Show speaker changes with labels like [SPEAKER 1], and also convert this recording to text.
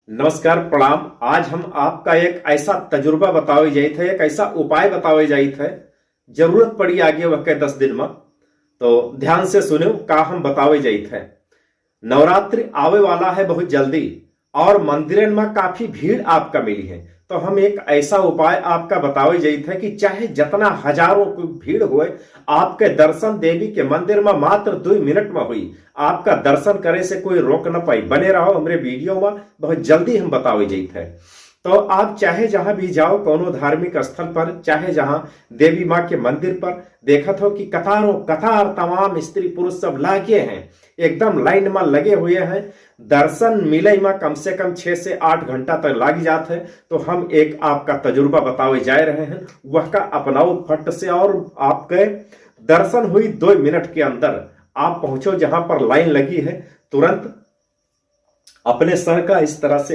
[SPEAKER 1] नमस्कार प्रणाम। आज हम आपका एक ऐसा तजुर्बा बतावे जाइत है, एक ऐसा उपाय बतावे जाइत है, जरूरत पड़ी आगे वह के 10 दिन में। तो ध्यान से सुनो का हम बतावे जाइत है। नवरात्रि आवे वाला है बहुत जल्दी और मंदिरन में काफी भीड़ आपका मिली है। तो हम एक ऐसा उपाय आपका बतावे जाइत है कि चाहे जितना हजारों की भीड़ होए, आपके दर्शन देवी के मंदिर में मात्र 2 मिनट में हुई। आपका दर्शन करे से कोई रोक न पाई। बने रहो हमरे वीडियो में, बहुत जल्दी हम बतावे जाइत है। तो आप चाहे जहां भी जाओ, कोनो धार्मिक स्थल पर, चाहे जहां देवी माँ के मंदिर पर, देखत हो कि कतारों कतार तमाम स्त्री पुरुष सब लागे हैं, एकदम लाइन में लगे हुए हैं। दर्शन मिले में कम से कम 6 से 8 घंटा तक लग जाते हैं। तो हम एक आपका तजुर्बा बतावे जा रहे हैं, वह का अपनाओ फट से, और आपके दर्शन हुई 2 मिनट के अंदर। आप पहुंचो जहां पर लाइन लगी है, तुरंत अपने सर का इस तरह से